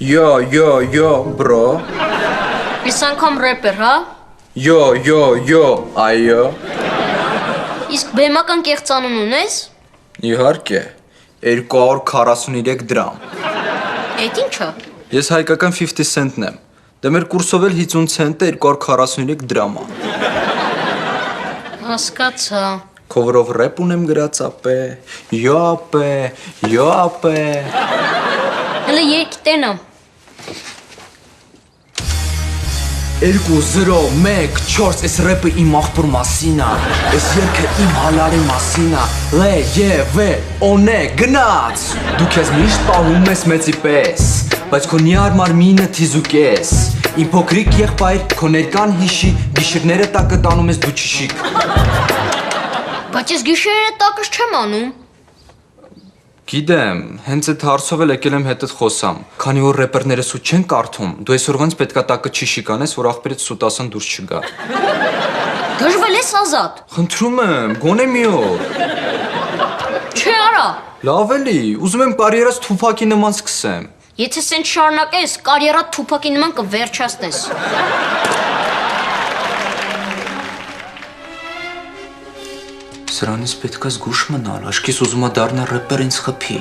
Yo, bro. Ես անգամ рэպեր, հա? Yo, այո։ Իսկ բեմական կեղծանուն ունես? Իհարկե, 243 դրամ։ Էդ ինչա։ Ես հայկական 50 cent-ն եմ։ Դե մեր կուրսով էլ 50 cent-ը 243 դրամ է։ Հասկացա։ Քովրով рэպ ունեմ գրած ապե։ Yo ապե։ Հələ երգ տենամ։ 2-0-1-4 Այս рэպը իմ աղբոր մասին է, այս երգը իմ հալարի մասին է, լե և օնե գնաց, դու քեզ միշտ պահում ես մեծի պես, բայց քո նիար մարմինը թիզուկ ես, իմ փոքրիկ եղբայր քո ներկան հիշի, գիշերները տակը տանում ես դու չիշիկ։ Բայց ես գիշերները տակս չեմ անում։ Գիտեմ, հենց այդ հարցով էլ եկել եմ հետդ խոսամ, քանի որ рэպերները սուտ չեն կարդում, դու այսօրվանց պետքա տակը չիշիկ անես, որ աղբերից սուտասան դուրս չգա։ Դժվել ես ազատ։ Խնդրում եմ, գոնե մի օր։ Չէ արա։ Լավ էլի, ուզում եմ կարիերաս Թուփակի նման սկսեմ։ Եթե սենց շարունակես, կարիերատ Թուփակի նման կվերջացնես։ Սրանից պետքա զգուշ մնալ, աշկիս ուզում է դառնա рэպեր ինձ խփի։